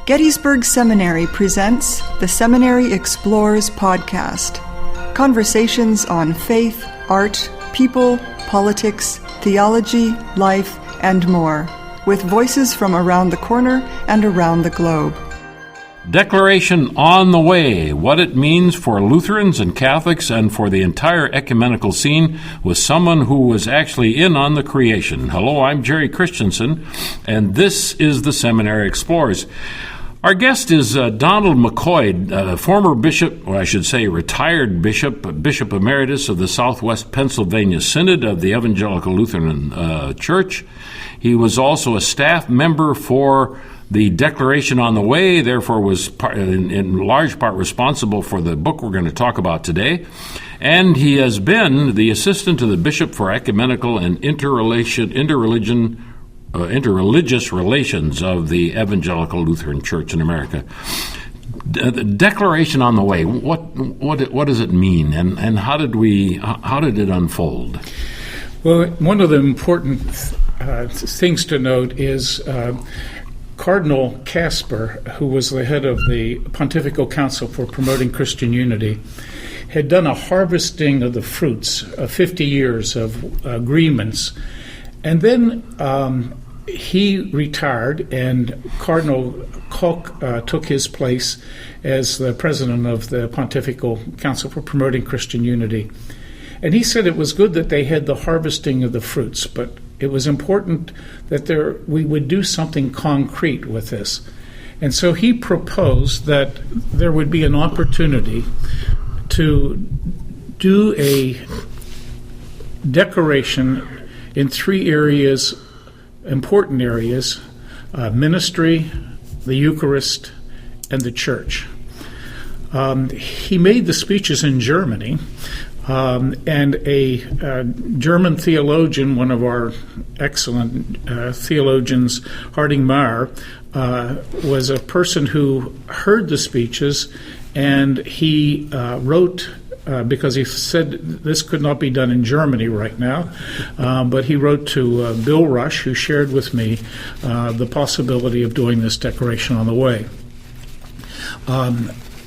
Gettysburg Seminary presents the Seminary Explores podcast. Conversations on faith, art, people, politics, theology, life, and more, with voices from around the corner and around the globe. Declaration on the Way, what it means for Lutherans and Catholics and for the entire ecumenical scene, with someone who was actually in on the creation. Hello, I'm Jerry Christensen, and this is the Seminary Explorers. Our guest is Donald McCoy, former bishop, or I should say retired bishop, Bishop Emeritus of the Southwest Pennsylvania Synod of the Evangelical Lutheran Church. He was also a staff member for the Declaration on the Way, therefore was in large part responsible for the book we're going to talk about today. And he has been the assistant to the Bishop for Ecumenical and Interreligious Relations of the Evangelical Lutheran Church in America. The Declaration on the Way, what does it mean, and how did it unfold? Well, one of the important things to note is Cardinal Casper, who was the head of the Pontifical Council for Promoting Christian Unity, had done a harvesting of the fruits of 50 years of agreements. And then he retired, and Cardinal Koch took his place as the president of the Pontifical Council for Promoting Christian Unity. And he said it was good that they had the harvesting of the fruits, but it was important that we would do something concrete with this. And so he proposed that there would be an opportunity to do a declaration in three areas, important areas: ministry, the Eucharist, and the church. He made the speeches in Germany, and a German theologian, one of our excellent theologians, Harding Meyer, was a person who heard the speeches, and he wrote, because he said this could not be done in Germany right now, but he wrote to Bill Rush, who shared with me the possibility of doing this Declaration on the Way.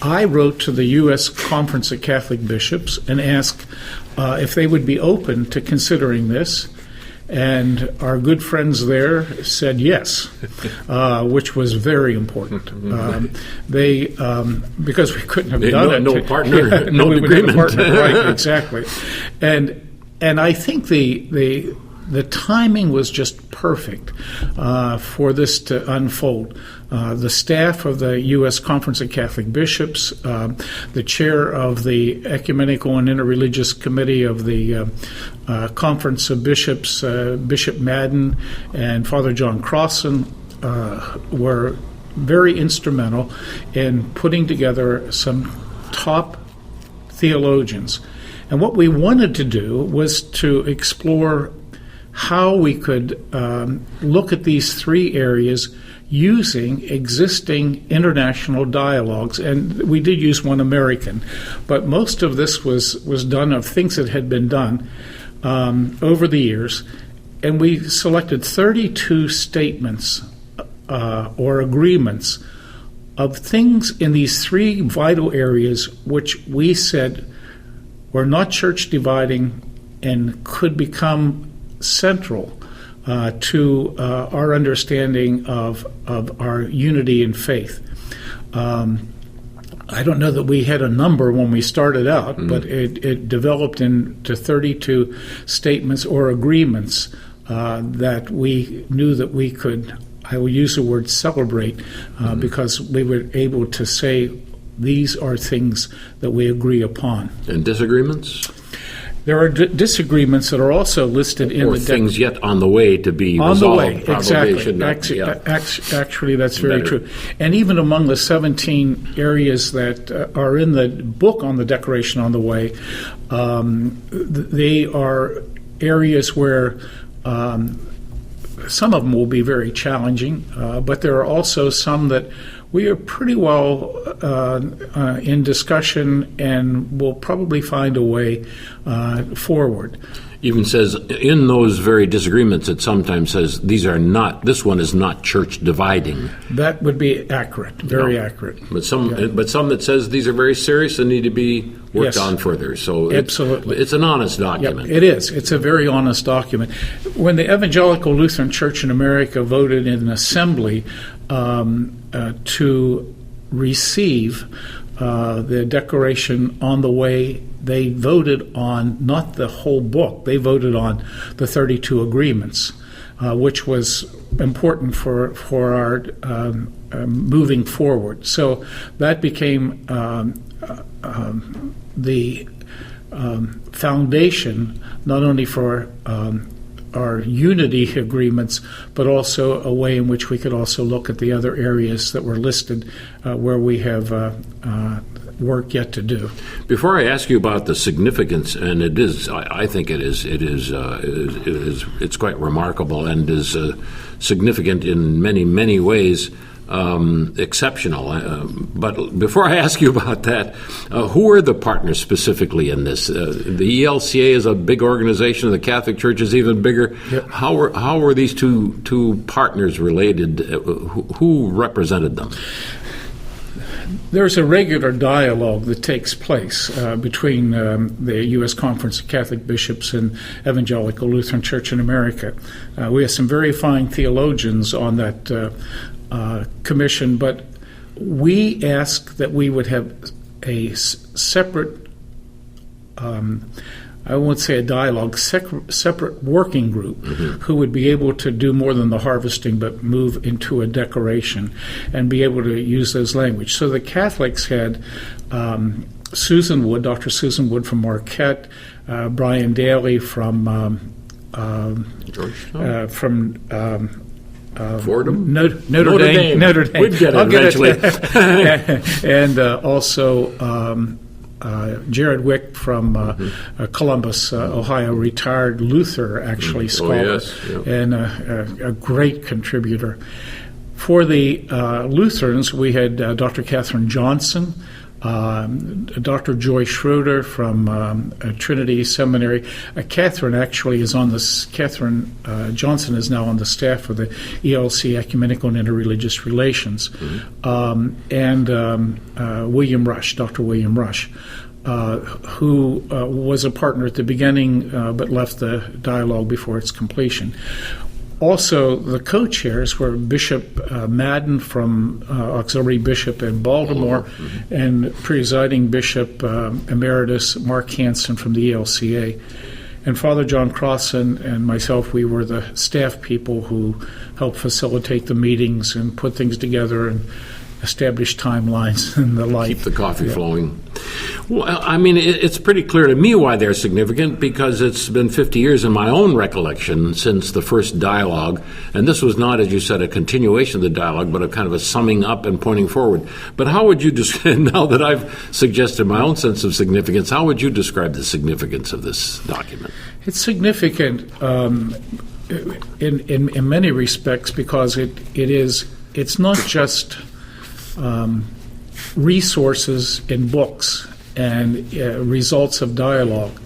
I wrote to the U.S. Conference of Catholic Bishops and asked if they would be open to considering this, and our good friends there said yes, which was very important. They because we couldn't have done it. No partner, no agreement. Right, exactly. And I think the timing was just perfect for this to unfold. The staff of the U.S. Conference of Catholic Bishops, the chair of the Ecumenical and Interreligious Committee of the Conference of Bishops, Bishop Madden and Father John Crossan, were very instrumental in putting together some top theologians. And what we wanted to do was to explore how we could look at these three areas using existing international dialogues. And we did use one American, but most of this was done of things that had been done over the years. And we selected 32 statements or agreements of things in these three vital areas which we said were not church dividing and could become central to our understanding of our unity in faith. I don't know that we had a number when we started out, but it developed into 32 statements or agreements that we knew that we could, I will use the word celebrate, because we were able to say these are things that we agree upon. And disagreements? There are disagreements that are also listed in the things yet on the way to be resolved. On the way, exactly. Actually, that's very true. And even among the 17 areas that are in the book on the Declaration on the Way, they are areas where some of them will be very challenging, but there are also some that we are pretty well in discussion and will probably find a way forward. even says in those very disagreements, it sometimes says this one is not church dividing. That would be accurate, very accurate. But some that says these are very serious and need to be worked on further. So absolutely, it's an honest document. Yep, it is. It's a very honest document. When the Evangelical Lutheran Church in America voted in an assembly to receive the Declaration on the Way, they voted on not the whole book. They voted on the 32 agreements, which was important for our moving forward. So that became the foundation not only for our unity agreements, but also a way in which we could also look at the other areas that were listed where we have work yet to do. Before I ask you about the significance, and it is, I think it's quite remarkable and is significant in many, many ways. Exceptional. But before I ask you about that, who are the partners specifically in this? The ELCA is a big organization. The Catholic Church is even bigger. Yep. How were these two partners related? Who represented them? There's a regular dialogue that takes place between the U.S. Conference of Catholic Bishops and Evangelical Lutheran Church in America. We have some very fine theologians on that commission, but we ask that we would have a separate, I won't say a dialogue, separate working group who would be able to do more than the harvesting, but move into a declaration and be able to use those language. So the Catholics had Susan Wood, Dr. Susan Wood from Marquette, Brian Daly from Fordham? Notre Dame. We'd get it eventually. And also Jared Wick from Columbus, Ohio, retired Luther, actually, scholar, and a great contributor. For the Lutherans, we had Dr. Catherine Johnson, Dr. Joy Schroeder from Trinity Seminary. Catherine actually is on this. Catherine Johnson is now on the staff of the ELC, Ecumenical and Interreligious Relations, and William Rush, Dr. William Rush, who was a partner at the beginning but left the dialogue before its completion. Also, the co-chairs were Bishop Madden from Auxiliary Bishop in Baltimore and presiding Bishop Emeritus Mark Hansen from the ELCA. And Father John Crossan and myself, we were the staff people who helped facilitate the meetings and put things together and establish timelines and the like. Keep the coffee flowing. Well, I mean, it's pretty clear to me why they're significant, because it's been 50 years in my own recollection since the first dialogue, and this was not, as you said, a continuation of the dialogue, but a kind of a summing up and pointing forward. But how would you describe, now that I've suggested my own sense of significance, how would you describe the significance of this document? It's significant in many respects because it's not just resources in books and results of dialogue,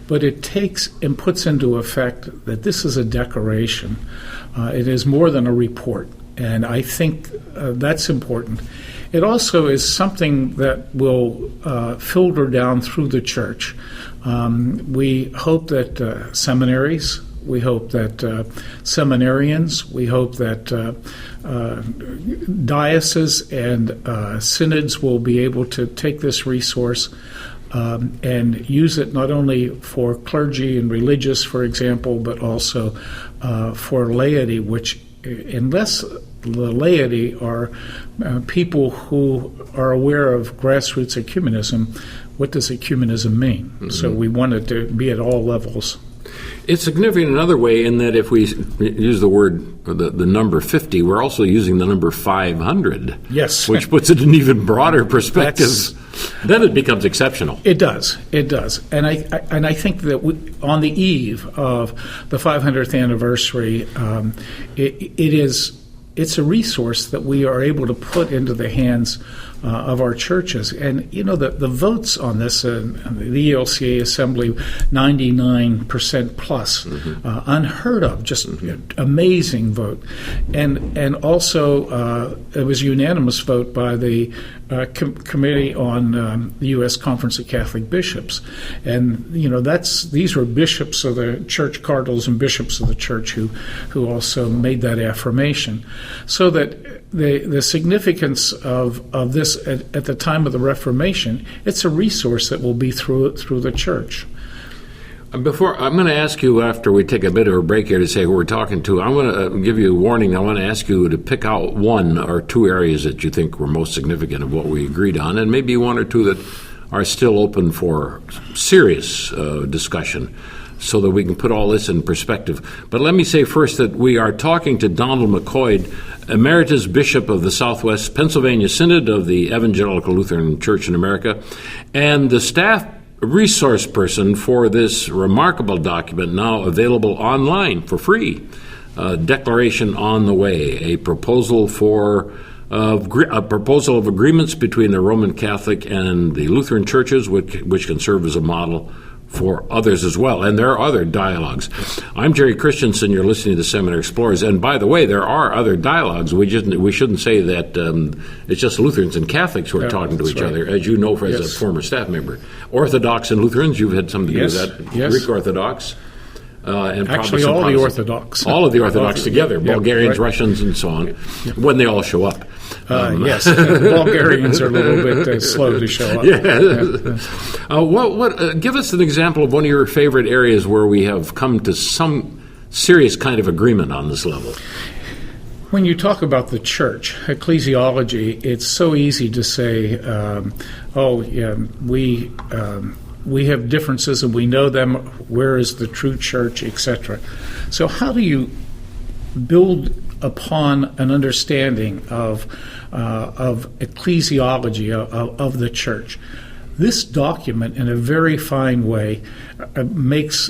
but it takes and puts into effect that this is a declaration. It is more than a report, and I think that's important. It also is something that will filter down through the church. We hope that seminaries, we hope that seminarians, we hope that dioceses and synods will be able to take this resource and use it not only for clergy and religious, for example, but also for laity, which, unless the laity are people who are aware of grassroots ecumenism, what does ecumenism mean? So we want it to be at all levels. It's significant in another way in that if we use the word, the number 50, we're also using the number 500. Yes. Which puts it in even broader perspective. Then it becomes exceptional. It does. And I think that on the eve of the 500th anniversary, it it's a resource that we are able to put into the hands of our churches. And, the votes on this, the ELCA Assembly, 99% plus, unheard of, just amazing vote. And also, it was a unanimous vote by the Committee on the U.S. Conference of Catholic Bishops. And, these were bishops of the church, cardinals and bishops of the church who also made that affirmation. So that the significance of this at the time of the Reformation, it's a resource that will be through the church. Before, I'm going to ask you, after we take a bit of a break here, to say who we're talking to. I'm going to give you a warning. I want to ask you to pick out one or two areas that you think were most significant of what we agreed on, and maybe one or two that are still open for serious discussion, so that we can put all this in perspective. But let me say first that we are talking to Donald McCoy, Emeritus Bishop of the Southwest Pennsylvania Synod of the Evangelical Lutheran Church in America, and the staff resource person for this remarkable document, now available online for free, Declaration on the Way, a proposal of agreements between the Roman Catholic and the Lutheran churches, which can serve as a model for others as well. And there are other dialogues. I'm Jerry Christensen. You're listening to Seminary Explorers. And by the way, there are other dialogues. We shouldn't say that it's just Lutherans and Catholics who are talking to each other, as you know, as a former staff member. Orthodox and Lutherans, you've had something to do with that. Yes. Greek Orthodox. And actually, all the Orthodox. All of the Orthodox together, Bulgarians, Russians, and so on, when they all show up. Yes, Bulgarians are a little bit slow to show up. Give us an example of one of your favorite areas where we have come to some serious kind of agreement on this level. When you talk about the church, ecclesiology, it's so easy to say, we have differences and we know them, where is the true church, etc. So how do you build upon an understanding of ecclesiology, of the church? This document, in a very fine way, makes,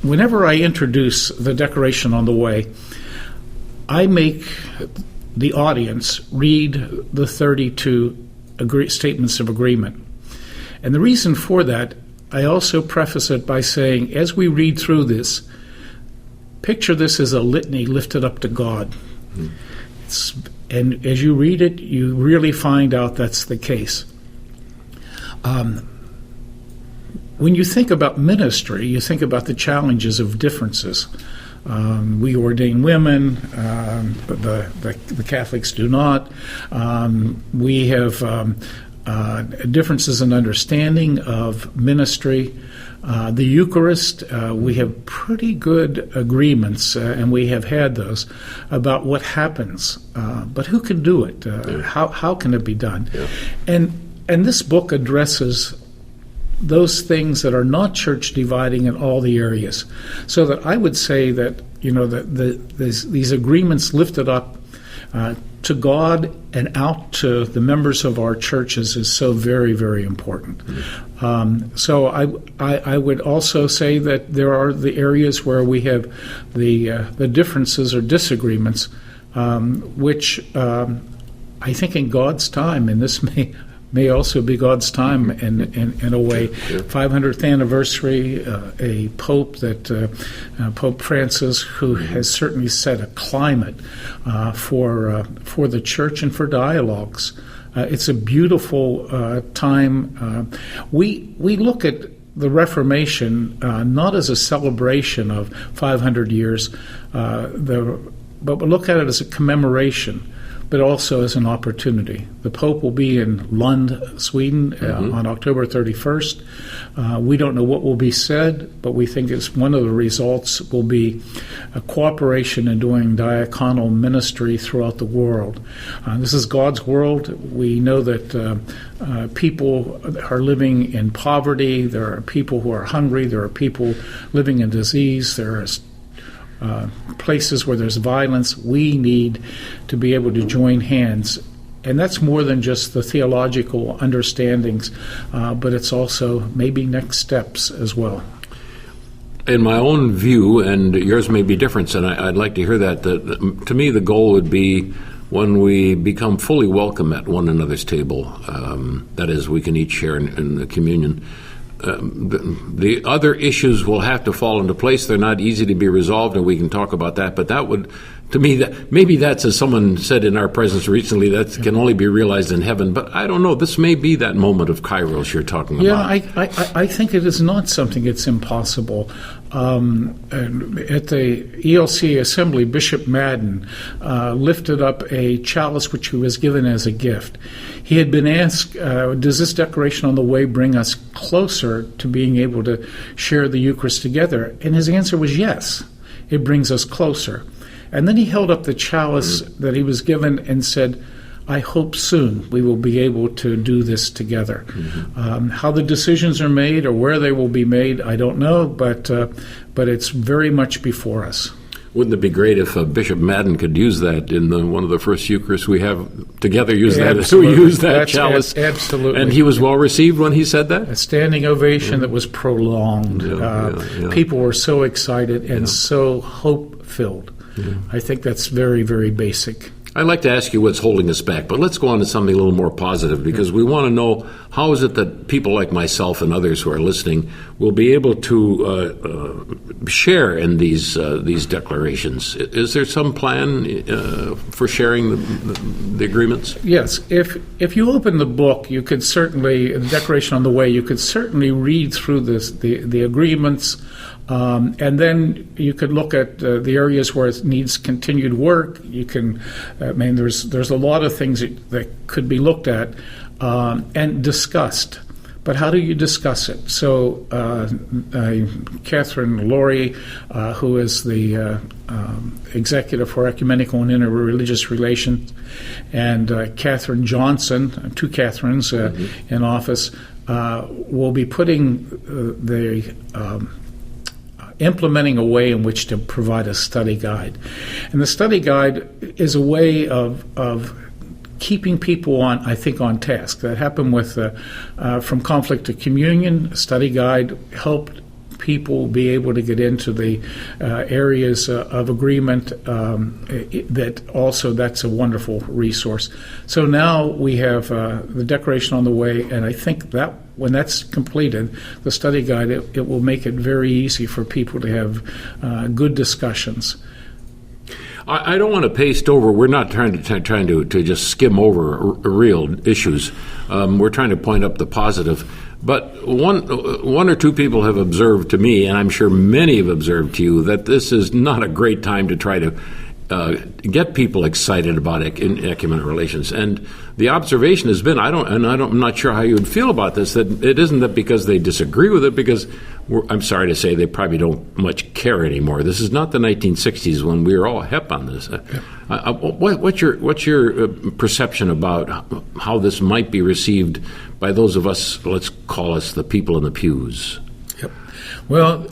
whenever I introduce the Declaration on the Way, I make the audience read the 32 statements of agreement. And the reason for that, I also preface it by saying, as we read through this, picture this as a litany lifted up to God. And as you read it, you really find out that's the case. When you think about ministry, you think about the challenges of differences. We ordain women, but the Catholics do not. We have differences in understanding of ministry. The Eucharist, we have pretty good agreements, and we have had those, about what happens. But who can do it? How can it be done? Yeah. And this book addresses those things that are not church dividing in all the areas. So that I would say that, these agreements lifted up to God and out to the members of our churches is so very, very important. So I would also say that there are the areas where we have the differences or disagreements, which I think in God's time, and this may also be God's time in a way. 500th anniversary, a pope that Pope Francis, who has certainly set a climate for the church and for dialogues. It's a beautiful time. We look at the Reformation not as a celebration of 500 years, but we look at it as a commemoration, but also as an opportunity. The Pope will be in Lund, Sweden, on October 31st. We don't know what will be said, but we think it's one of the results will be a cooperation in doing diaconal ministry throughout the world. This is God's world. We know that people are living in poverty. There are people who are hungry. There are people living in disease. There is places where there's violence. We need to be able to join hands. And that's more than just the theological understandings, but it's also maybe next steps as well. in my own view, and yours may be different, and I'd like to hear that, to me the goal would be when we become fully welcome at one another's table, that is, we can each share in the communion. The other issues will have to fall into place. They're not easy to be resolved, and we can talk about that. But that would, to me, that maybe that's, as someone said in our presence recently, that can only be realized in heaven. But I don't know. This may be that moment of Kairos you're talking about. Yeah, I think it is not something that's impossible. At the ELCA Assembly, Bishop Madden lifted up a chalice which he was given as a gift. He had been asked, does this declaration on the way bring us closer to being able to share the Eucharist together? And his answer was yes, it brings us closer. And then he held up the chalice that he was given and said, I hope soon we will be able to do this together. How the decisions are made or where they will be made, I don't know, but it's very much before us. Wouldn't it be great if Bishop Madden could use that in one of the first Eucharists we have together? Use that chalice. Absolutely. And he was well received when he said that? A standing ovation that was prolonged. People were so excited and so hope-filled. I think that's very, very basic. I'd like to ask you what's holding us back, but let's go on to something a little more positive, because we want to know how is it that people like myself and others who are listening will be able to share in these declarations. Is there some plan for sharing the agreements? Yes. If you open the book, you could certainly, the Declaration on the Way, you could certainly read through the agreements. And then you could look at the areas where it needs continued work. You can, there's a lot of things that could be looked at and discussed. But how do you discuss it? So Catherine Laurie, who is the executive for ecumenical and interreligious relations, and Catherine Johnson, two Catherines in office, will be putting implementing a way in which to provide a study guide. And the study guide is a way of keeping people on task. That happened with From Conflict to Communion. A study guide helped people be able to get into the areas of agreement. That's a wonderful resource. So now we have the Declaration on the Way, and I think that when that's completed, the study guide, it will make it very easy for people to have good discussions. I don't want to paste over. We're not trying to just skim over real issues. We're trying to point up the positive. But one or two people have observed to me, and I'm sure many have observed to you, that this is not a great time to try to get people excited about ecumenical relations. And the observation has been, I'm not sure how you would feel about this, that it isn't that because they disagree with it, because I'm sorry to say they probably don't much care anymore. This is not the 1960s when we were all hep on this. What's your perception about how this might be received by those of us, let's call us the people in the pews? Yep. Well,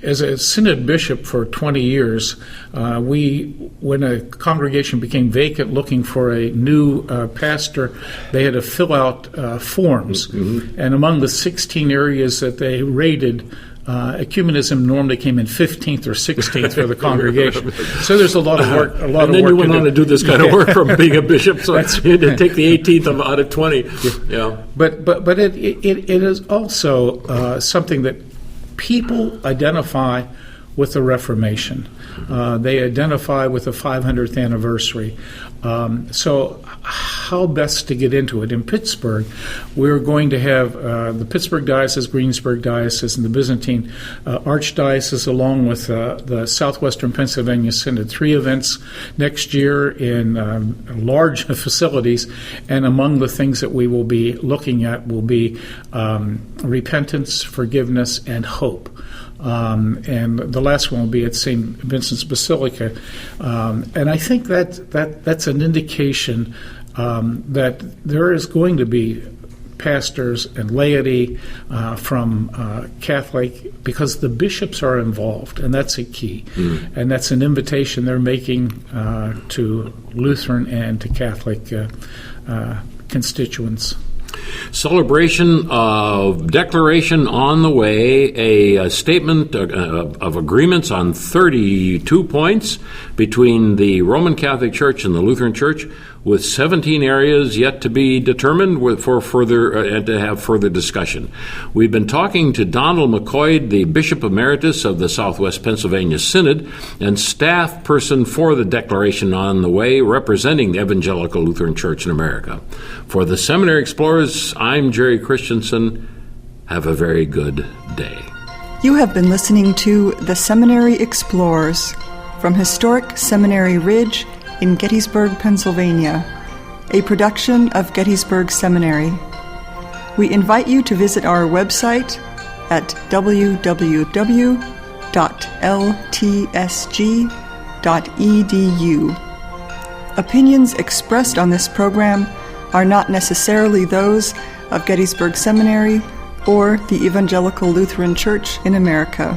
as a synod bishop for 20 years, when a congregation became vacant looking for a new pastor, they had to fill out forms. And among the 16 areas that they rated, ecumenism normally came in 15th or 16th for the congregation. So there's a lot of work. And then you went on to do this kind of work from being a bishop, so you had to take the 18th out of 20. Yeah. But it is also something that people identify with the Reformation. They identify with the 500th anniversary. So how best to get into it? In Pittsburgh, we're going to have the Pittsburgh Diocese, Greensburg Diocese, and the Byzantine Archdiocese, along with the Southwestern Pennsylvania Synod. 3 events next year in large facilities, and among the things that we will be looking at will be repentance, forgiveness, and hope. And the last one will be at St. Vincent's Basilica. And I think that's an indication that there is going to be pastors and laity from Catholic, because the bishops are involved, and that's a key. And that's an invitation they're making to Lutheran and to Catholic constituents. celebration of Declaration on the Way, a statement of agreements on 32 points between the Roman Catholic Church and the Lutheran Church, with 17 areas yet to be determined for further and to have further discussion. We've been talking to Donald McCoy, the Bishop Emeritus of the Southwest Pennsylvania Synod and staff person for the Declaration on the Way, representing the Evangelical Lutheran Church in America. For the Seminary Explorers, I'm Jerry Christensen. Have a very good day. You have been listening to The Seminary Explorers from historic Seminary Ridge in Gettysburg, Pennsylvania, a production of Gettysburg Seminary. We invite you to visit our website at www.ltsg.edu. Opinions expressed on this program are not necessarily those of Gettysburg Seminary or the Evangelical Lutheran Church in America.